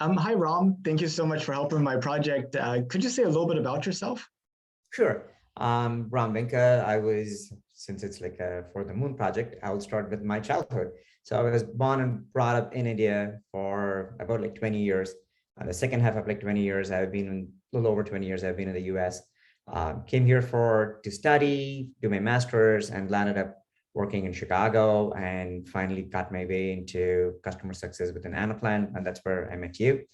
Hi, Ram. Thank you so much for helping my project. Could you say a little bit about yourself? Sure. Ram Venka, since it's like for the moon project, I'll start with my childhood. So I was born and brought up in India for about like 20 years. The second half of like 20 years, a little over 20 years, I've been in the US. Came here to study, do my master's, and landed up working in Chicago, and finally got my way into customer success within Anaplan, and that's where I met you.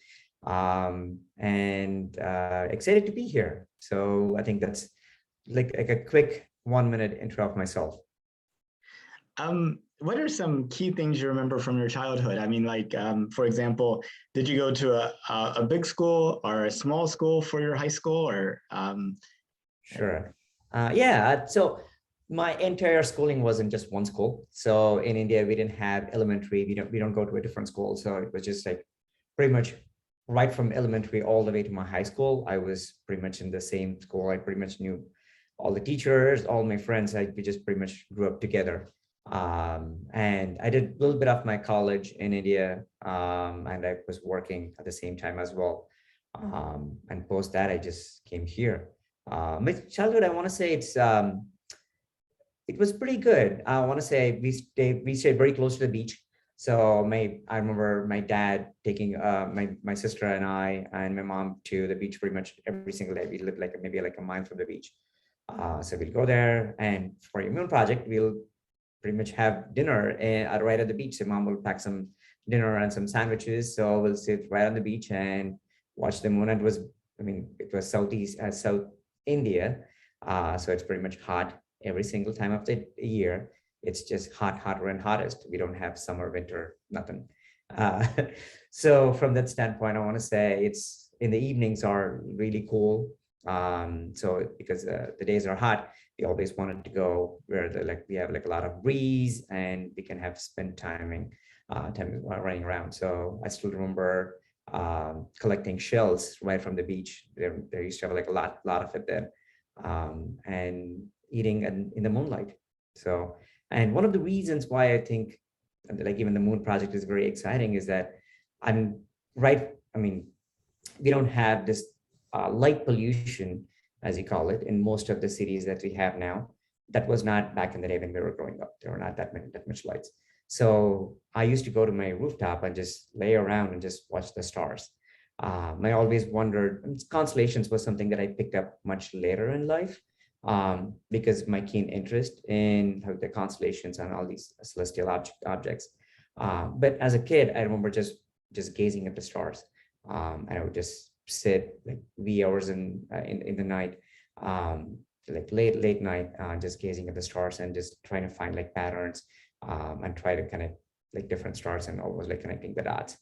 And excited to be here. So I think that's like a quick 1 minute intro of myself. What are some key things you remember from your childhood? I mean, like, for example, did you go to a big school or a small school for your high school or? Sure. Yeah. So my entire schooling was in just one school. So in India, we didn't have elementary. We don't go to a different school. So it was just like pretty much right from elementary all the way to my high school. I was pretty much in the same school. I pretty much knew all the teachers, all my friends. We just pretty much grew up together. And I did a little bit of my college in India, and I was working at the same time as well. And post that, I just came here. My childhood, I want to say it was pretty good. I want to say we stayed very close to the beach. So I remember my dad taking my sister and I and my mom to the beach pretty much every single day. We lived like maybe like a mile from the beach. So we'll go there, and for your moon project, we'll pretty much have dinner right at the beach. So mom will pack some dinner and some sandwiches. So we'll sit right on the beach and watch the moon. It was South India. So it's pretty much hot every single time of the year. It's just hotter and hottest. We don't have summer, winter, nothing. Uh, so from that standpoint, I want to say it's in the evenings are really cool. So because the days are hot, we always wanted to go where we have like a lot of breeze and we can have spend time running around. So I still remember collecting shells right from the beach. There used to have like a lot of it there, and eating in the moonlight. So, and one of the reasons why I think like even the moon project is very exciting is that I'm right. I mean, we don't have this light pollution, as you call it, in most of the cities that we have now. That was not back in the day when we were growing up. There were not that much lights. So I used to go to my rooftop and just lay around and just watch the stars. I always wondered, constellations was something that I picked up much later in life, because my keen interest in how the constellations and all these celestial objects. But as a kid, I remember just gazing at the stars. And I would just sit like wee hours in the night, like late night, just gazing at the stars and just trying to find like patterns, and try to connect like different stars and always like connecting the dots.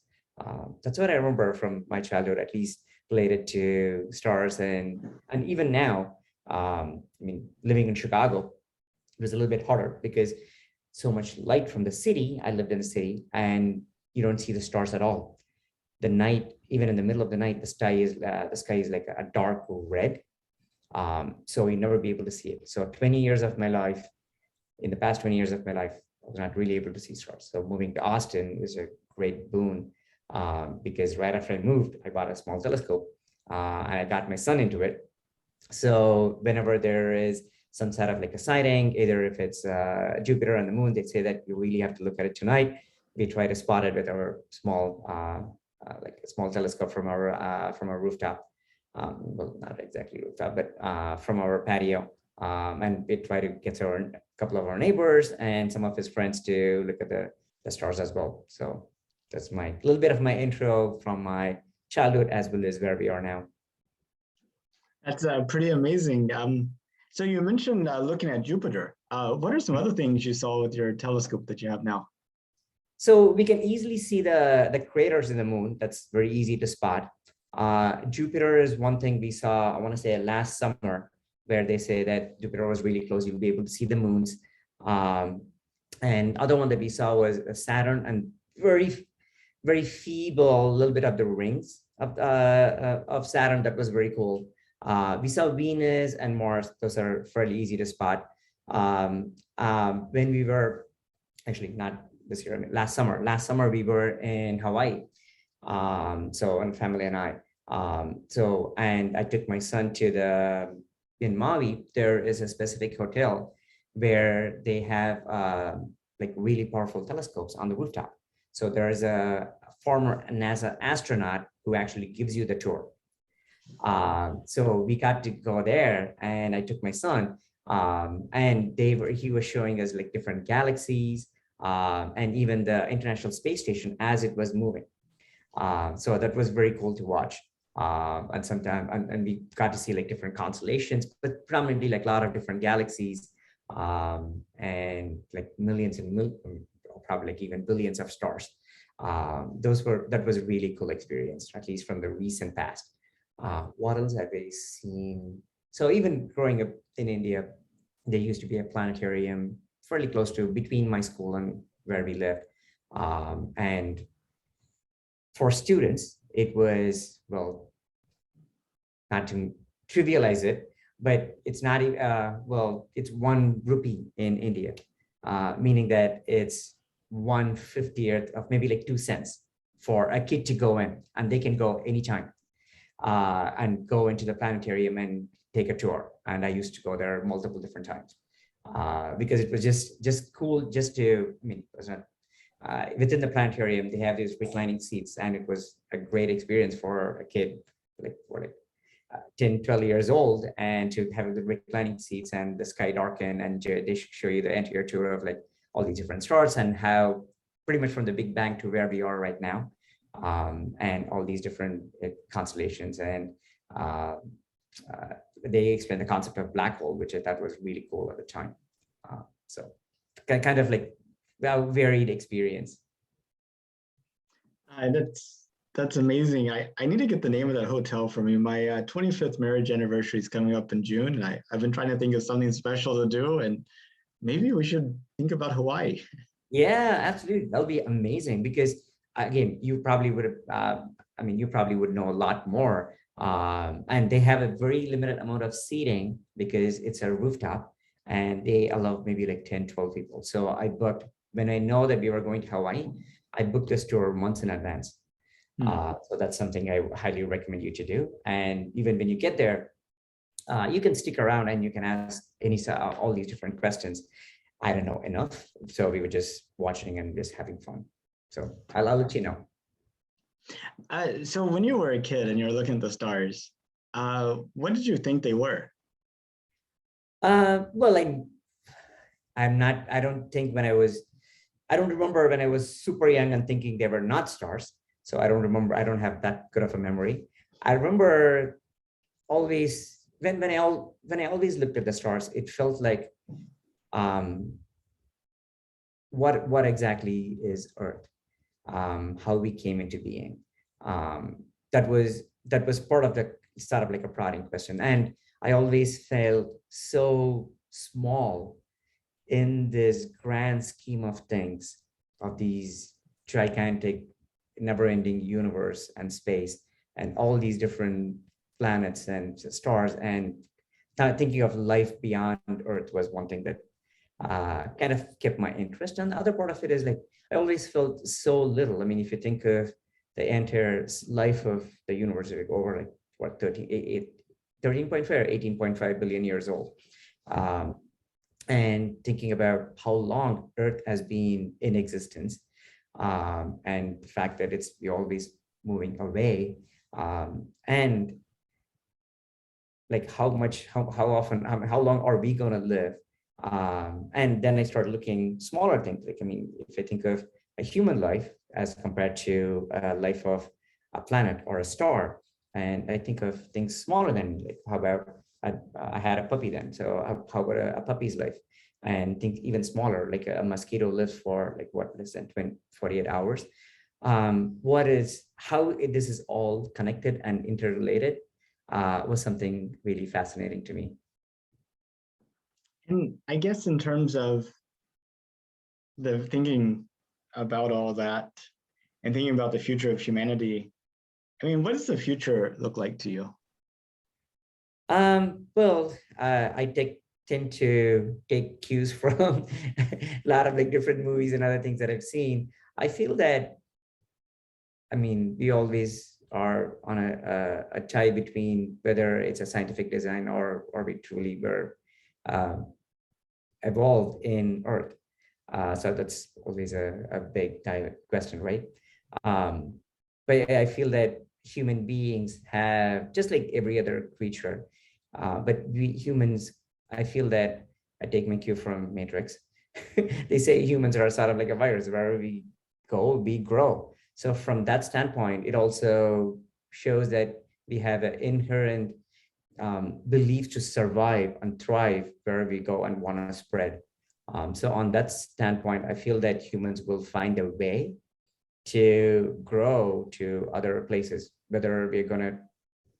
That's what I remember from my childhood, at least related to stars. And even now, living in Chicago, it was a little bit harder because so much light from the city. I lived in the city, and you don't see the stars at all. The night, even in the middle of the night, the sky is like a dark red. So you never be able to see it. So 20 years of my life, in the past 20 years of my life, I was not really able to see stars. So moving to Austin was a great boon, because right after I moved, I bought a small telescope, and I got my son into it. So whenever there is some sort of like a sighting, either if it's Jupiter and the moon, they say that you really have to look at it tonight. We try to spot it with our like a small telescope from our rooftop. Well, not exactly rooftop, but from our patio. And we try to get a couple of our neighbors and some of his friends to look at the stars as well. So that's my little bit of my intro from my childhood as well as where we are now. That's pretty amazing. So you mentioned looking at Jupiter. What are some other things you saw with your telescope that you have now? So we can easily see the craters in the moon. That's very easy to spot. Jupiter is one thing we saw, I want to say last summer, where they say that Jupiter was really close. You'll be able to see the moons. And other one that we saw was Saturn, and very, very feeble, a little bit of the rings of Saturn. That was very cool. We saw Venus and Mars. Those are fairly easy to spot. When we were actually not this year, last summer we were in Hawaii. So, and family and I. And I took my son to in Maui, there is a specific hotel where they have like really powerful telescopes on the rooftop. So there is a former NASA astronaut who actually gives you the tour. So we got to go there, and I took my son, and he was showing us like different galaxies, and even the International Space Station as it was moving. So that was very cool to watch. And sometimes, and we got to see like different constellations, but predominantly like a lot of different galaxies, and like millions and probably like even billions of stars. That was a really cool experience, at least from the recent past. What else have I seen? So even growing up in India, there used to be a planetarium fairly close to between my school and where we lived. And for students, it was, well, not to trivialize it, but it's not, it's 1 rupee in India, meaning that it's 1/50th of maybe like 2 cents for a kid to go in, and they can go anytime and go into the planetarium and take a tour. And I used to go there multiple different times because it was just cool just to, I mean, it was not, within the planetarium, they have these reclining seats, and it was a great experience for a kid like 10, 12 years old, and to have the reclining seats and the sky darken, and they show you the entire tour of like all these different stars and how pretty much from the Big Bang to where we are right now, and all these different constellations. And they explained the concept of black hole, which I thought was really cool at the time. So kind of like varied experience. That's amazing. I need to get the name of that hotel for me. My 25th marriage anniversary is coming up in June, and I've been trying to think of something special to do, and maybe we should think about Hawaii. Yeah, absolutely. That'll be amazing because again, you probably would have, you probably would know a lot more. And they have a very limited amount of seating because it's a rooftop, and they allow maybe like 10, 12 people. So when I know that we were going to Hawaii, I booked this tour months in advance. So that's something I highly recommend you to do. And even when you get there, you can stick around and you can ask all these different questions. I don't know enough, so we were just watching and just having fun. So I'll let you know. So when you were a kid and you were looking at the stars, what did you think they were? Well, I don't remember when I was super young and thinking they were not stars. So I don't have that good of a memory. I remember always when I always looked at the stars, it felt like, what exactly is Earth? How we came into being. That was part of the sort of like a prodding question. And I always felt so small in this grand scheme of things, of these gigantic, never-ending universe and space, and all these different planets and stars. And thinking of life beyond Earth was one thing that kind of kept my interest. And the other part of it is like, I always felt so little. I mean, if you think of the entire life of the universe, like over like what, 13.5 or 18.5 billion years old. And thinking about how long Earth has been in existence, and the fact that we're always moving away, and like how often, how long are we going to live? And then I started looking smaller things. Like, I mean, if I think of a human life as compared to a life of a planet or a star, and I think of things smaller than, like, how about I had a puppy then. So how about a puppy's life? And think even smaller, like a mosquito lives for like what, less than 48 hours. How this is all connected and interrelated was something really fascinating to me. And I guess in terms of the thinking about all that and thinking about the future of humanity, I mean, what does the future look like to you? Well, I tend to take cues from a lot of like different movies and other things that I've seen. I feel that I mean, we always are on a tie between whether it's a scientific design or we truly were uh, evolved in Earth. So that's always a big question, right? Um, but I feel that human beings have, just like every other creature, but we humans, I feel that, I take my cue from Matrix. They say humans are sort of like a virus. Wherever we go, we grow. So from that standpoint, it also shows that we have an inherent belief to survive and thrive wherever we go and want to spread. So on that standpoint, I feel that humans will find a way to grow to other places, whether we're going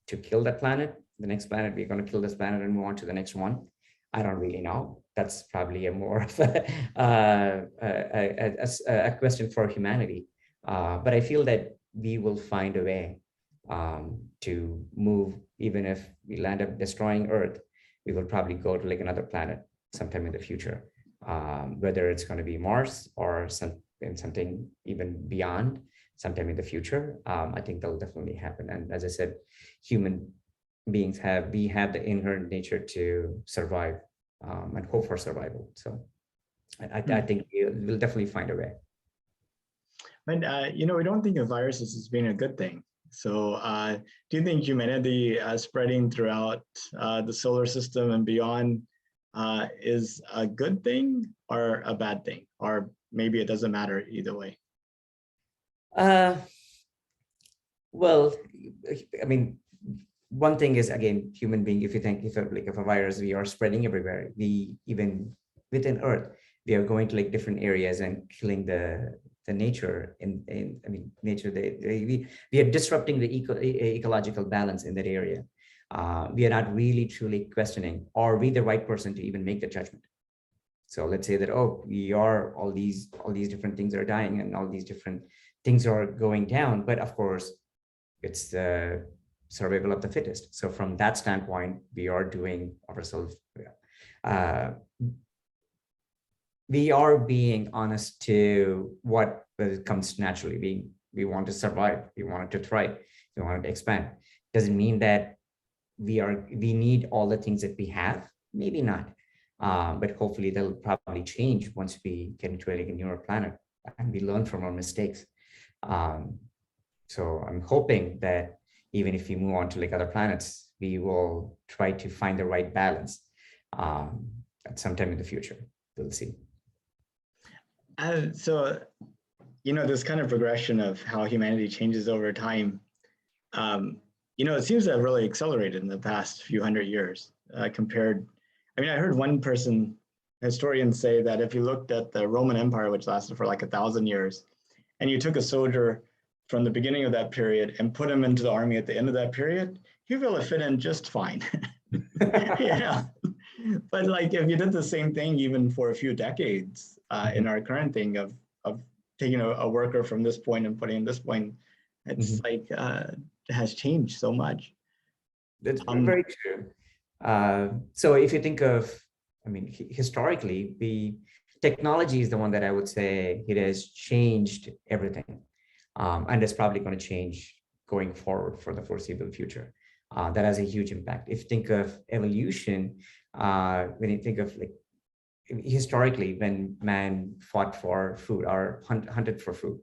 to kill that planet, the next planet, we're going to kill this planet and move on to the next one. I don't really know. That's probably a more of a question for humanity. But I feel that we will find a way to move, even if we land up destroying Earth, we will probably go to like another planet sometime in the future, whether it's going to be Mars or something even beyond sometime in the future. I think that'll definitely happen. And as I said, human beings we have the inherent nature to survive and hope for survival. So I think we'll definitely find a way. But we don't think of viruses as being a good thing. So do you think humanity spreading throughout the solar system and beyond is a good thing or a bad thing? Or maybe it doesn't matter either way? Well, I mean, one thing is, again, human being, if you think if a virus, we are spreading everywhere, we even within Earth, we are going to like different areas and killing the nature I mean, nature, we are disrupting the ecological balance in that area. We are not really truly questioning, are we the right person to even make the judgment? So let's say that, oh, we are all these different things are dying and all these different things are going down. But of course, it's the survival of the fittest. So from that standpoint, we are doing ourselves. We are being honest to what comes naturally. We want to survive. We want to thrive. We want to expand. Doesn't mean that we need all the things that we have. Maybe not. But hopefully they'll probably change once we get into a newer planet and we learn from our mistakes. So I'm hoping that even if we move on to like other planets, we will try to find the right balance at some time in the future. We'll see. So, this kind of progression of how humanity changes over time, it seems to have really accelerated in the past few hundred years compared. I mean, I heard one historian say that if you looked at the Roman Empire, which lasted for like 1,000 years, and you took a soldier from the beginning of that period and put him into the army at the end of that period, he'd be able to fit in just fine. Yeah. But like if you did the same thing even for a few decades in our current thing of taking a worker from this point and putting in this point, it's like it has changed so much. That's very true. So if you think of, I mean, historically, technology is the one that I would say it has changed everything. And it's probably going to change going forward for the foreseeable future. That has a huge impact. If you think of evolution, when you think of like historically, when man fought for food or hunted for food,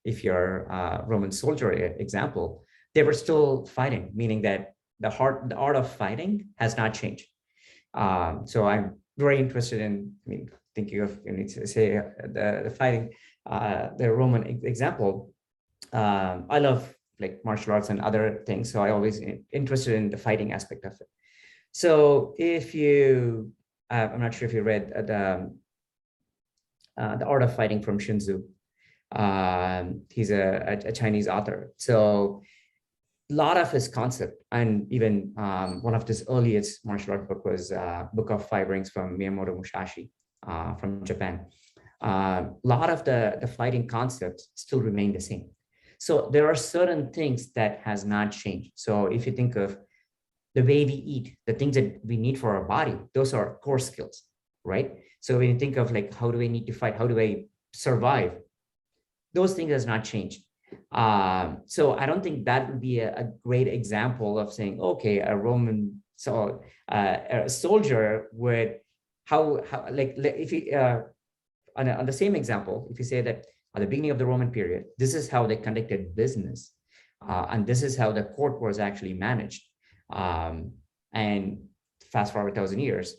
if you're a Roman soldier example, they were still fighting, meaning that the art of fighting has not changed. So I'm very interested in, I mean, thinking of, say the fighting, the Roman example. I love like martial arts and other things, so I always interested in the fighting aspect of it. So if you, I'm not sure if you read the Art of Fighting from Sun Tzu. He's a Chinese author. So a lot of his concept, and even one of his earliest martial art book was Book of Five Rings from Miyamoto Musashi from Japan. A lot of the fighting concepts still remain the same. So there are certain things that has not changed. So if you think of the way we eat, the things that we need for our body, those are core skills, right? So when you think of like, how do I need to fight? How do I survive? Those things has not changed. So I don't think that would be a great example of saying, okay, a Roman a soldier would how like if you on the same example, if you say that at the beginning of the Roman period, this is how they conducted business, and this is how the court was actually managed. And fast forward 1,000 years,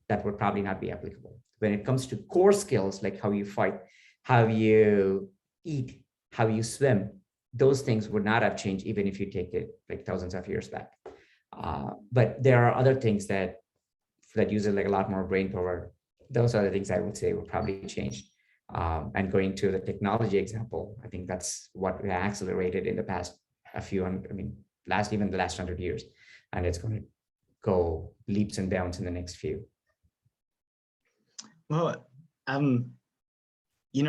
that would probably not be applicable. When it comes to core skills, like how you fight, how you eat, how you swim, those things would not have changed even if you take it like thousands of years back. But there are other things that use like a lot more brain power. Those are the things I would say would probably change. And going to the technology example, I think that's what we accelerated in the past even the last 100 years, and it's going to go leaps and bounds in the next few. Well, I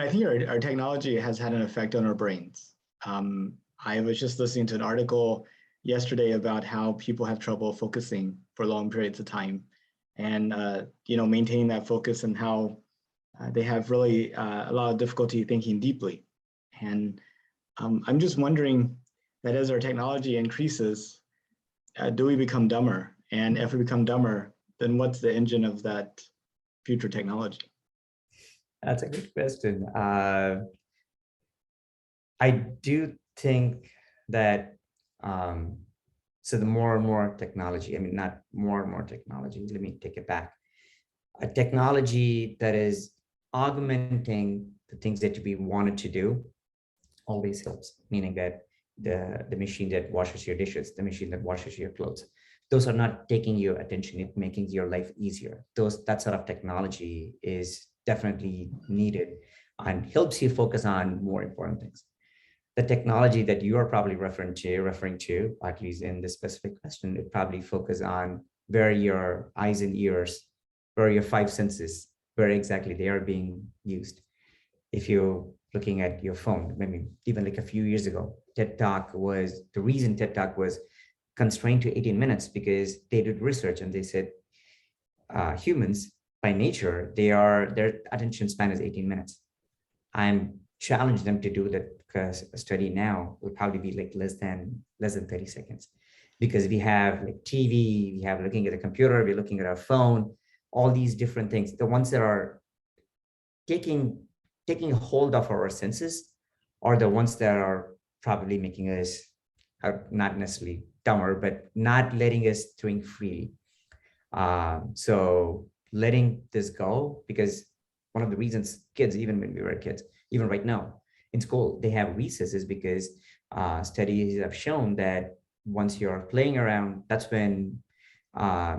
think our technology has had an effect on our brains. I was just listening to an article yesterday about how people have trouble focusing for long periods of time, and maintaining that focus, and how they have really a lot of difficulty thinking deeply. And I'm just wondering that as our technology increases, do we become dumber? And if we become dumber, then what's the engine of that future technology? That's a good question. I do think that so the more and more technology, not more and more technology, let me take it back. A technology that is augmenting the things that we wanted to do always helps, meaning that the machine that washes your dishes, the machine that washes your clothes, those are not taking your attention, it's making your life easier. That sort of technology is definitely needed and helps you focus on more important things. The technology that you are probably referring to, at least in this specific question, it probably focus on where your eyes and ears, where your five senses, where exactly they are being used. If you're looking at your phone, even like a few years ago, the reason TED Talk was constrained to 18 minutes because they did research and they said humans by nature, their attention span is 18 minutes. I'm challenged them to do that because a study now would probably be like less than 30 seconds, because we have like TV, we have looking at the computer, we're looking at our phone, all these different things, the ones that are taking hold of our senses are the ones that are probably making us not necessarily dumber, but not letting us think freely. So letting this go, because one of the reasons kids, even when we were kids, even right now in school, they have recesses, because studies have shown that once you're playing around, that's when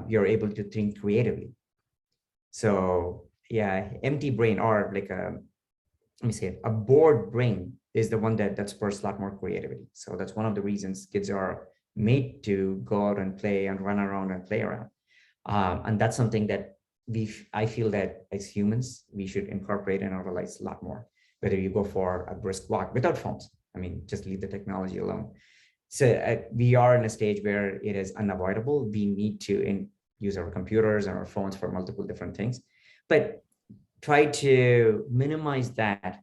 you're able to think creatively. So yeah, empty brain, or like a bored brain is the one that spurs a lot more creativity. So that's one of the reasons kids are made to go out and play and run around and play around. And that's something that I feel that as humans, we should incorporate in our lives a lot more. Whether you go for a brisk walk without phones, just leave the technology alone. So we are in a stage where it is unavoidable. We need to use our computers and our phones for multiple different things, but try to minimize that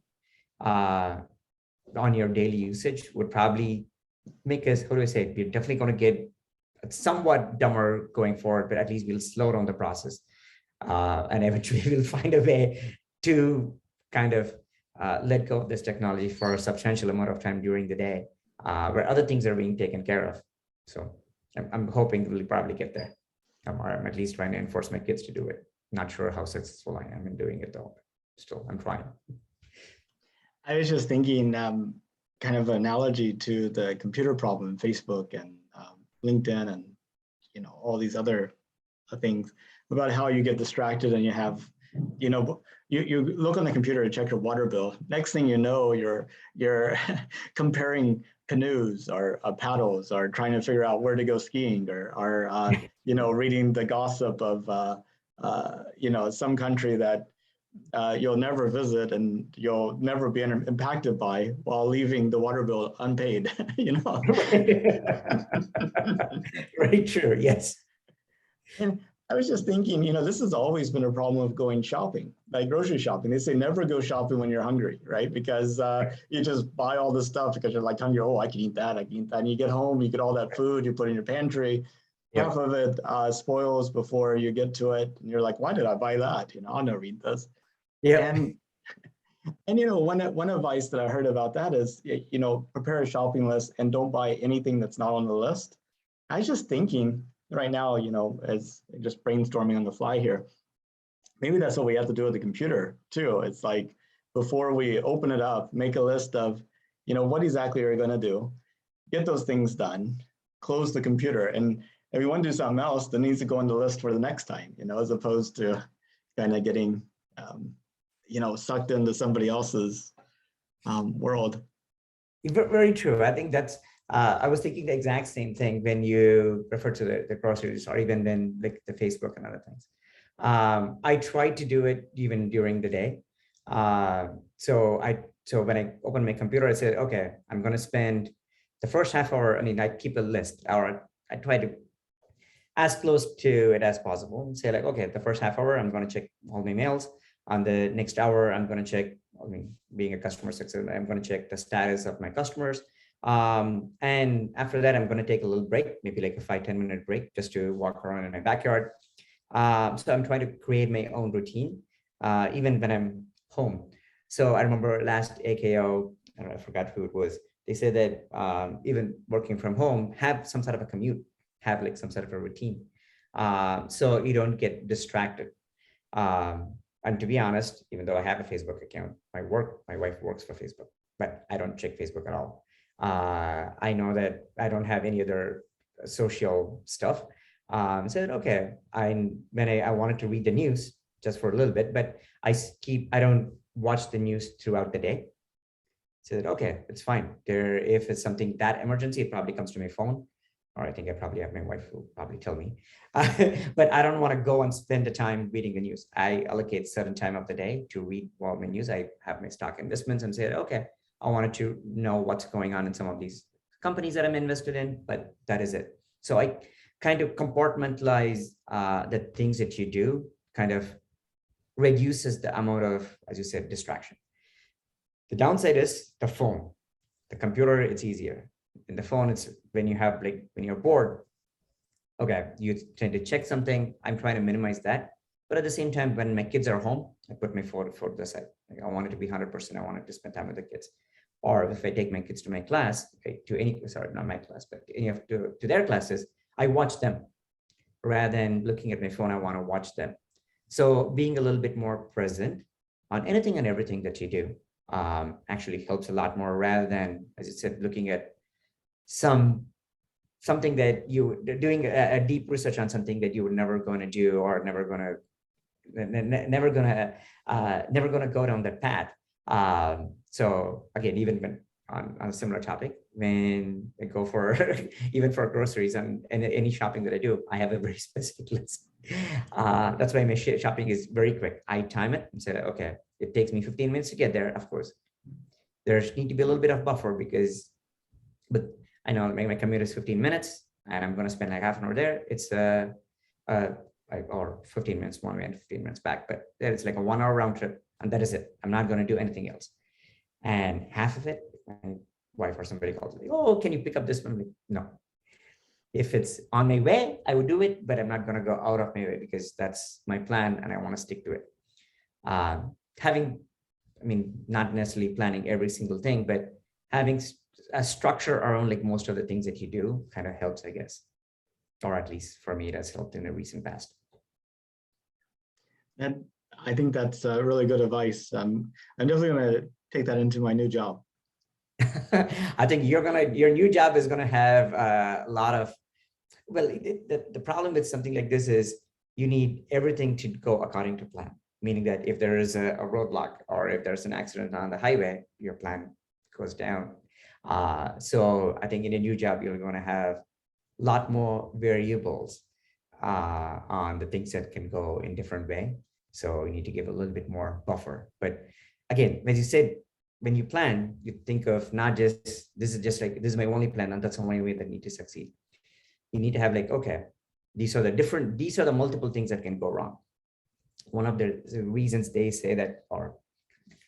on your daily usage would probably make us, we're definitely going to get somewhat dumber going forward, but at least we'll slow down the process. And eventually we'll find a way to kind of let go of this technology for a substantial amount of time during the day, where other things are being taken care of. So I'm hoping we'll probably get there. Or I'm at least trying to enforce my kids to do it. Not sure how successful I am in doing it though. Still, I'm trying. I was just thinking kind of analogy to the computer problem, Facebook and LinkedIn and all these other things, about how you get distracted and you have, you look on the computer to check your water bill. Next thing you know, you're comparing canoes or paddles, or trying to figure out where to go skiing, or reading the gossip of some country that you'll never visit and you'll never be impacted by, while leaving the water bill unpaid. Very true. Yes. And I was just thinking, this has always been a problem of going shopping. like grocery shopping. They say never go shopping when you're hungry, right? Because you just buy all this stuff because you're like hungry. Oh, I can eat that. I can eat that. And you get home, you get all that food, you put in your pantry. Yeah. Half of it spoils before you get to it. And you're like, why did I buy that? I'll never eat this. Yeah. And one advice that I heard about that is, prepare a shopping list and don't buy anything that's not on the list. I was just thinking right now, as just brainstorming on the fly here, maybe that's what we have to do with the computer too. It's like before we open it up, make a list of, what exactly are you going to do, get those things done, close the computer, and if you want to do something else, that needs to go on the list for the next time, as opposed to kind of getting, sucked into somebody else's world. Very true. I think that's, I was thinking the exact same thing when you refer to the groceries, or even then like the Facebook and other things. I try to do it even during the day. So when I open my computer, I said, okay, I'm going to spend the first half hour. I mean, I keep a list, or I try to as close to it as possible, and say like, okay, the first half hour, I'm going to check all my mails. On the next hour, I'm going to check, I mean, being a customer success, I'm going to check the status of my customers. And after that, I'm going to take a little break, maybe like a 5-10 minute break, just to walk around in my backyard. So I'm trying to create my own routine, even when I'm home. So I remember last AKO, I forgot who it was. They said that even working from home, have some sort of a commute, have like some sort of a routine, so you don't get distracted. And to be honest, even though I have a Facebook account, my wife works for Facebook, but I don't check Facebook at all. I know that I don't have any other social stuff. Said, okay, when I wanted to read the news just for a little bit, but I don't watch the news throughout the day. Said, okay, it's fine. If it's something that emergency, it probably comes to my phone, or I think I probably have my wife who probably tell me, but I don't want to go and spend the time reading the news. I allocate certain time of the day to read all my news. I have my stock investments and say, okay, I wanted to know what's going on in some of these companies that I'm invested in, but that is it. So I kind of compartmentalize the things that you do, kind of reduces the amount of, as you said, distraction. The downside is the phone. The computer, it's easier. In the phone, it's when you're bored, okay, you tend to check something. I'm trying to minimize that. But at the same time, when my kids are home, I put my phone for the side. Like, I want it to be 100%. I wanted to spend time with the kids. Or if I take my kids to my class, okay, not my class, but to their classes, I watch them rather than looking at my phone. I want to watch them. So being a little bit more present on anything and everything that you do actually helps a lot more, rather than, as you said, looking at something that you doing a deep research on something that you were never going to do, or never going to go down that path. So again, even when on a similar topic, when I go for even for groceries and any shopping that I do, I have a very specific list. That's why my shopping is very quick. I time it and say, okay, it takes me 15 minutes to get there. Of course, there's need to be a little bit of buffer, but I know my commute is 15 minutes and I'm going to spend like half an hour there. It's or 15 minutes one way and 15 minutes back, but it's like a 1 hour round trip, and that is it. I'm not going to do anything else. And half of it, my wife or somebody calls me, oh, can you pick up this one? Like, no. If it's on my way, I would do it, but I'm not going to go out of my way, because that's my plan and I want to stick to it. Not necessarily planning every single thing, but having a structure around like most of the things that you do kind of helps, I guess, or at least for me, it has helped in the recent past. And I think that's really good advice. I'm definitely going to take that into my new job. I think your new job is going to have a lot of, the problem with something like this is you need everything to go according to plan, meaning that if there is a roadblock or if there's an accident on the highway, your plan goes down. So I think in a new job, you're going to have a lot more variables on the things that can go in different way. So you need to give a little bit more buffer. But again, as you said, when you plan, you think of not just, this is my only plan and that's the only way that need to succeed. You need to have like, okay, these are the multiple things that can go wrong. one of the reasons they say that, or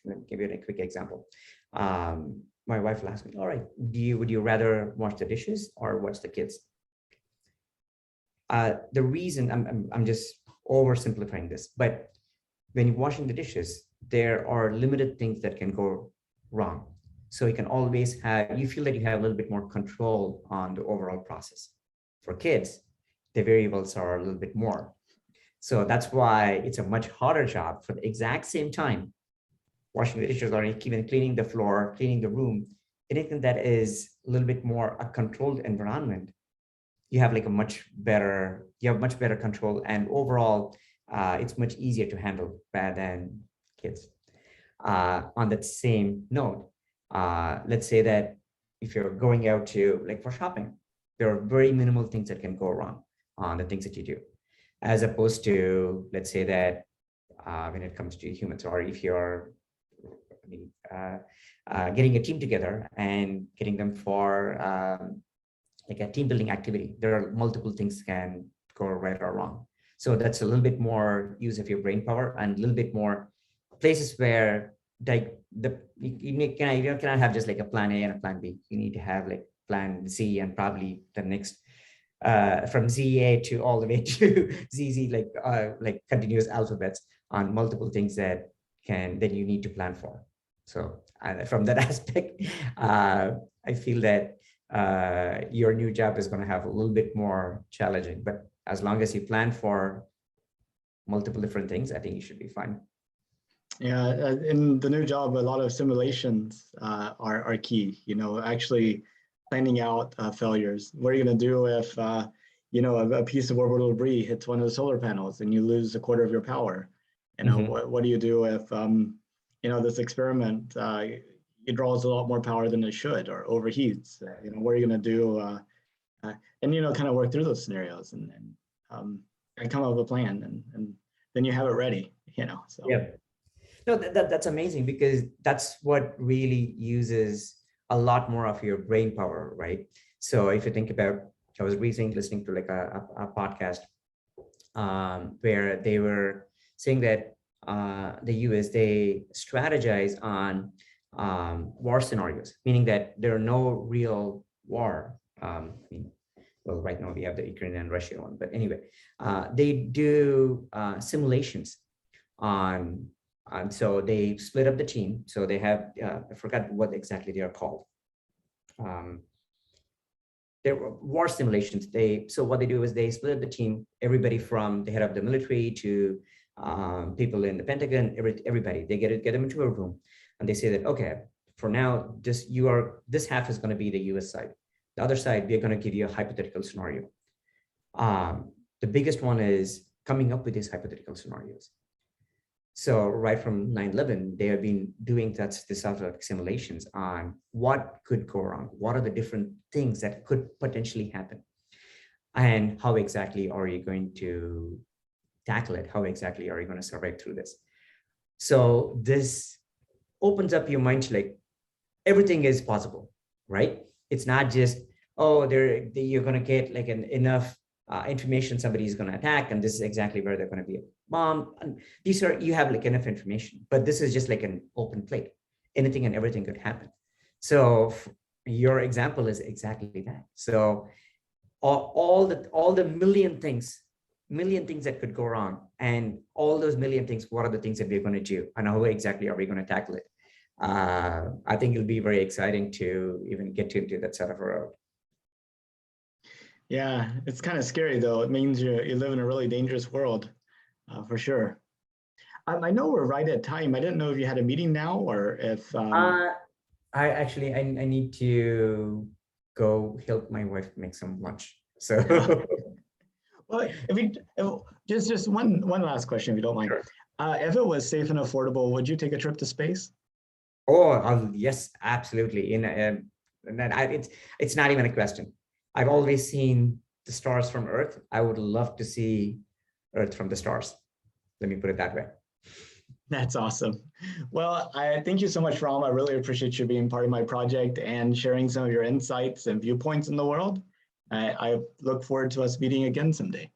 let me give you a quick example. My wife will ask me, all right, would you rather wash the dishes or watch the kids? The reason, I'm just oversimplifying this, but when you're washing the dishes, there are limited things that can go wrong. So you can always have, you feel that you have a little bit more control on the overall process. For kids, the variables are a little bit more. So that's why it's a much harder job for the exact same time. Washing the dishes or even cleaning the floor, cleaning the room, anything that is a little bit more a controlled environment, you have like a much better, control, and overall, it's much easier to handle rather than kids. On that same note, let's say that if you're going out to like for shopping, there are very minimal things that can go wrong on the things that you do, as opposed to, let's say that when it comes to humans, or if you're getting a team together and getting them for like a team building activity, there are multiple things can go right or wrong. So that's a little bit more use of your brain power and a little bit more places where like you cannot have just like a plan A and a plan B. You need to have like plan Z and probably the next from ZA to all the way to ZZ, like continuous alphabets on multiple things that you need to plan for. So from that aspect, I feel that your new job is going to have a little bit more challenging, but as long as you plan for multiple different things, I think you should be fine. Yeah, in the new job, a lot of simulations are key. Actually planning out failures. What are you going to do if a piece of orbital debris hits one of the solar panels and you lose a quarter of your power? What do you do if this experiment it draws a lot more power than it should or overheats? What are you going to do? And kind of work through those scenarios and come up with a plan, and then you have it ready. So yeah. No, that's amazing, because that's what really uses a lot more of your brain power, right? So if you think about, I was recently listening to like a podcast where they were saying that the US, they strategize on war scenarios, meaning that there are no real war. Well, right now we have the Ukraine and Russia one, but anyway, they do simulations on. So they split up the team. So they have, I forgot what exactly they are called. There were war simulations. So what they do is they split up the team, everybody from the head of the military to people in the Pentagon, everybody, they get them into a room and they say that, okay, for now, this half is going to be the US side. The other side, we're going to give you a hypothetical scenario. The biggest one is coming up with these hypothetical scenarios. So right from 9/11, they have been doing this sort of simulations on what could go wrong, what are the different things that could potentially happen, and how exactly are you going to tackle it? How exactly are you going to survive through this? So this opens up your mind to like, everything is possible, right? It's not just, oh, you're going to get like enough information, somebody is going to attack, and this is exactly where they're going to be a bomb. And you have like enough information, but this is just like an open plate. Anything and everything could happen. So your example is exactly that. So all the million things that could go wrong, and all those million things, what are the things that we're going to do, and how exactly are we going to tackle it? I think it'll be very exciting to even get into that sort of a road. Yeah, it's kind of scary though. It means you live in a really dangerous world, for sure. I know we're right at time. I didn't know if you had a meeting now or if. I need to go help my wife make some lunch. So. Well, just one last question, if you don't mind. Sure. If it was safe and affordable, would you take a trip to space? Oh, yes, absolutely. It's not even a question. I've always seen the stars from Earth. I would love to see Earth from the stars. Let me put it that way. That's awesome. Well, I thank you so much, Ram. I really appreciate you being part of my project and sharing some of your insights and viewpoints in the world. I look forward to us meeting again someday.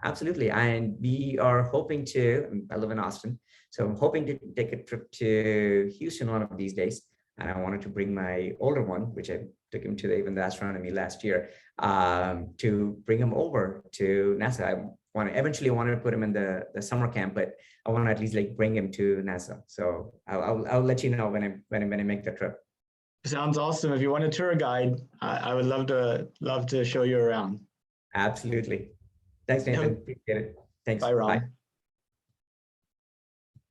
Absolutely. And we are hoping to, I live in Austin, so I'm hoping to take a trip to Houston one of these days. And I wanted to bring my older one, which I took him to even the astronomy last year, to bring him over to NASA. Eventually want to put him in the summer camp, but I want to at least like bring him to NASA. So I'll let you know when I make the trip. Sounds awesome. If you want a tour guide, I would love to show you around. Absolutely. Thanks, Nathan. Appreciate it. Thanks. Bye, Bye. Ram.